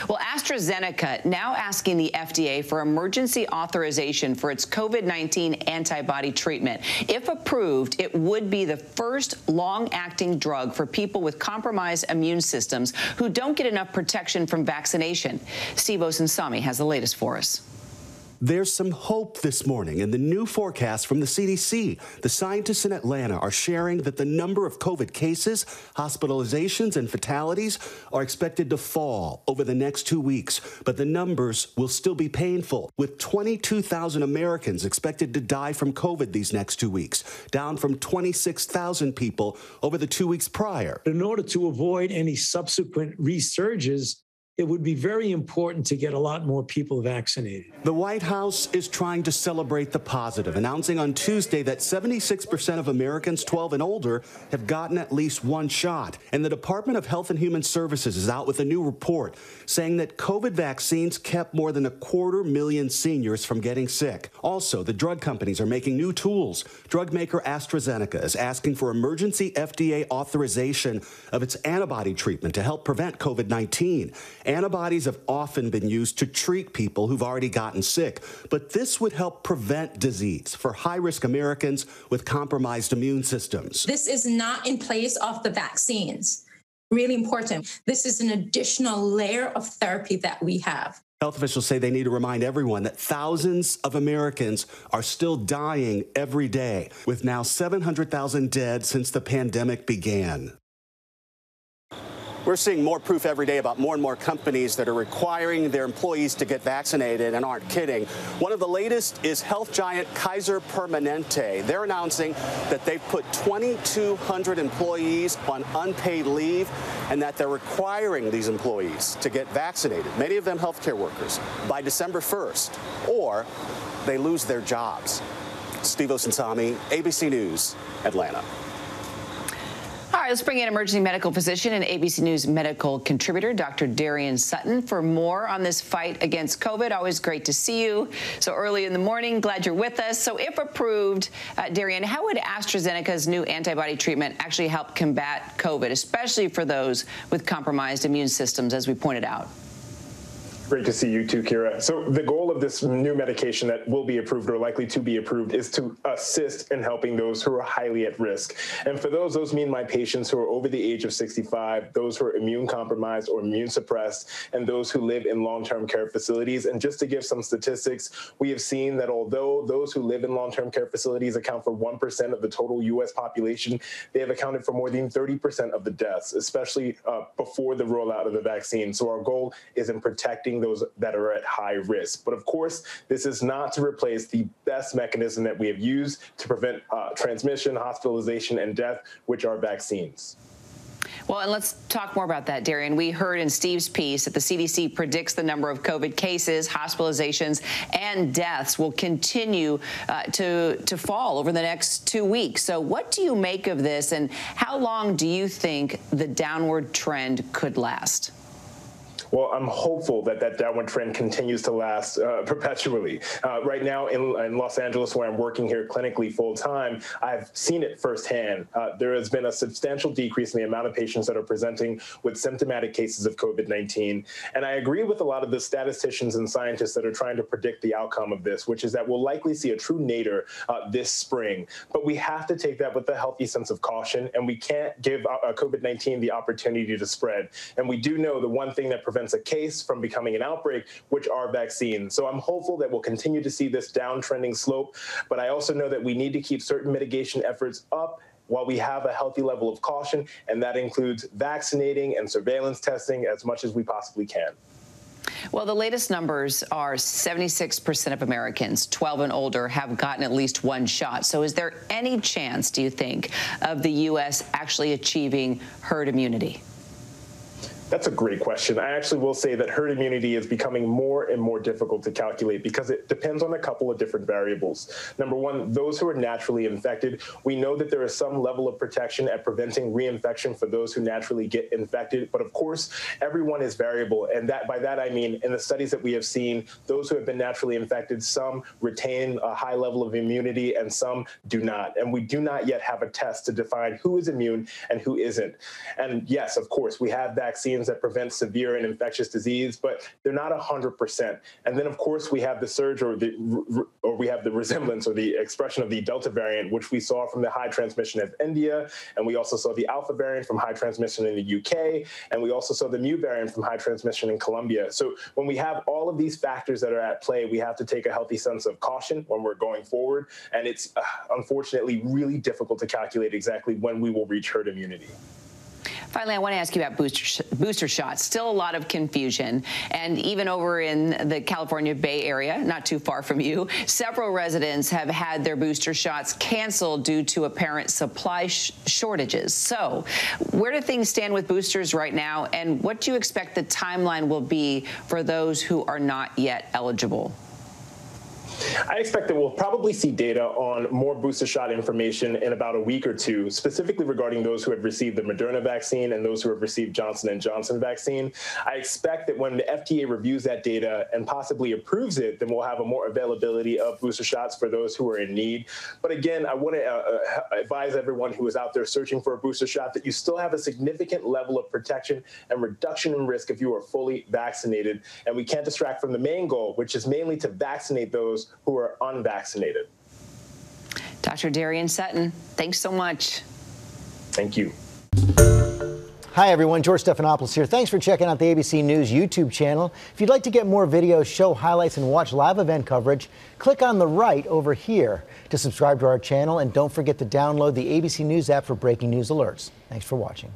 Well, AstraZeneca now asking the FDA for emergency authorization for its COVID-19 antibody treatment. If approved, it would be the first long-acting drug for people with compromised immune systems who don't get enough protection from vaccination. Steve Osunsami has the latest for us. There's some hope this morning in the new forecast from the CDC. The scientists in Atlanta are sharing that the number of COVID cases, hospitalizations, and fatalities are expected to fall over the next 2 weeks. But the numbers will still be painful, with 22,000 Americans expected to die from COVID these next 2 weeks, down from 26,000 people over the 2 weeks prior. In order to avoid any subsequent resurges, it would be very important to get a lot more people vaccinated. The White House is trying to celebrate the positive, announcing on Tuesday that 76% of Americans 12 and older have gotten at least one shot. And the Department of Health and Human Services is out with a new report saying that COVID vaccines kept more than 250,000 seniors from getting sick. Also, the drug companies are making new tools. Drug maker AstraZeneca is asking for emergency FDA authorization of its antibody treatment to help prevent COVID-19. Antibodies have often been used to treat people who've already gotten sick, but this would help prevent disease for high-risk Americans with compromised immune systems. This is not in place of the vaccines. Really important. This is an additional layer of therapy that we have. Health officials say they need to remind everyone that thousands of Americans are still dying every day, with now 700,000 dead since the pandemic began. We're seeing more proof every day about more and more companies that are requiring their employees to get vaccinated and aren't kidding. One of the latest is health giant Kaiser Permanente. They're announcing that they've put 2,200 employees on unpaid leave and that they're requiring these employees to get vaccinated, many of them healthcare workers, by December 1st, or they lose their jobs. Steve Osunsami, ABC News, Atlanta. All right, let's bring in emergency medical physician and ABC News medical contributor, Dr. Darien Sutton, for more on this fight against COVID. Always great to see you so early in the morning. Glad you're with us. So if approved, Darien, how would AstraZeneca's new antibody treatment actually help combat COVID, especially for those with compromised immune systems, as we pointed out? Great to see you too, Kira. So the goal of this new medication that will be approved or likely to be approved is to assist in helping those who are highly at risk. And for those mean my patients who are over the age of 65, those who are immune compromised or immune suppressed, and those who live in long-term care facilities. And just to give some statistics, we have seen that although those who live in long-term care facilities account for 1% of the total U.S. population, they have accounted for more than 30% of the deaths, especially before the rollout of the vaccine. So our goal is in protecting those that are at high risk. But of course, this is not to replace the best mechanism that we have used to prevent transmission, hospitalization, and death, which are vaccines. Well, and let's talk more about that, Darien. We heard in Steve's piece that the CDC predicts the number of COVID cases, hospitalizations, and deaths will continue to fall over the next 2 weeks. So what do you make of this, and how long do you think the downward trend could last? Well, I'm hopeful that that downward trend continues to last perpetually. Right now in Los Angeles, where I'm working here clinically full-time, I've seen it firsthand. There has been a substantial decrease in the amount of patients that are presenting with symptomatic cases of COVID-19. And I agree with a lot of the statisticians and scientists that are trying to predict the outcome of this, which is that we'll likely see a true nadir this spring. But we have to take that with a healthy sense of caution, and we can't give COVID-19 the opportunity to spread. And we do know the one thing that prevents a case from becoming an outbreak, which are vaccines. So I'm hopeful that we'll continue to see this downtrending slope, but I also know that we need to keep certain mitigation efforts up while we have a healthy level of caution, and that includes vaccinating and surveillance testing as much as we possibly can. Well, the latest numbers are 76% of Americans 12 and older have gotten at least one shot. So is there any chance, do you think, of the U.S. actually achieving herd immunity? That's a great question. I actually will say that herd immunity is becoming more and more difficult to calculate because it depends on a couple of different variables. Number one, those who are naturally infected, we know that there is some level of protection at preventing reinfection for those who naturally get infected. But of course, everyone is variable. And that by that, I mean, in the studies that we have seen, those who have been naturally infected, some retain a high level of immunity and some do not. And we do not yet have a test to define who is immune and who isn't. And yes, of course, we have vaccines vaccines that prevent severe and infectious disease, but they're not 100%. And then, of course, we have the surge or we have the resemblance or the expression of the Delta variant, which we saw from the high transmission of India. And we also saw the Alpha variant from high transmission in the UK. And we also saw the Mu variant from high transmission in Colombia. So when we have all of these factors that are at play, we have to take a healthy sense of caution when we're going forward. And it's unfortunately really difficult to calculate exactly when we will reach herd immunity. Finally, I want to ask you about booster shots. Still a lot of confusion. And even over in the California Bay Area, not too far from you, several residents have had their booster shots canceled due to apparent supply shortages. So where do things stand with boosters right now? And what do you expect the timeline will be for those who are not yet eligible? I expect that we'll probably see data on more booster shot information in about a week or two, specifically regarding those who have received the Moderna vaccine and those who have received Johnson & Johnson vaccine. I expect that when the FDA reviews that data and possibly approves it, then we'll have a more availability of booster shots for those who are in need. But again, I want to advise everyone who is out there searching for a booster shot that you still have a significant level of protection and reduction in risk if you are fully vaccinated. And we can't distract from the main goal, which is mainly to vaccinate those who are unvaccinated. Dr. Darien Sutton, thanks so much. Thank you. Hi, everyone. George Stephanopoulos here. Thanks for checking out the ABC News YouTube channel. If you'd like to get more videos, show highlights, and watch live event coverage, click on the right over here to subscribe to our channel. And don't forget to download the ABC News app for breaking news alerts. Thanks for watching.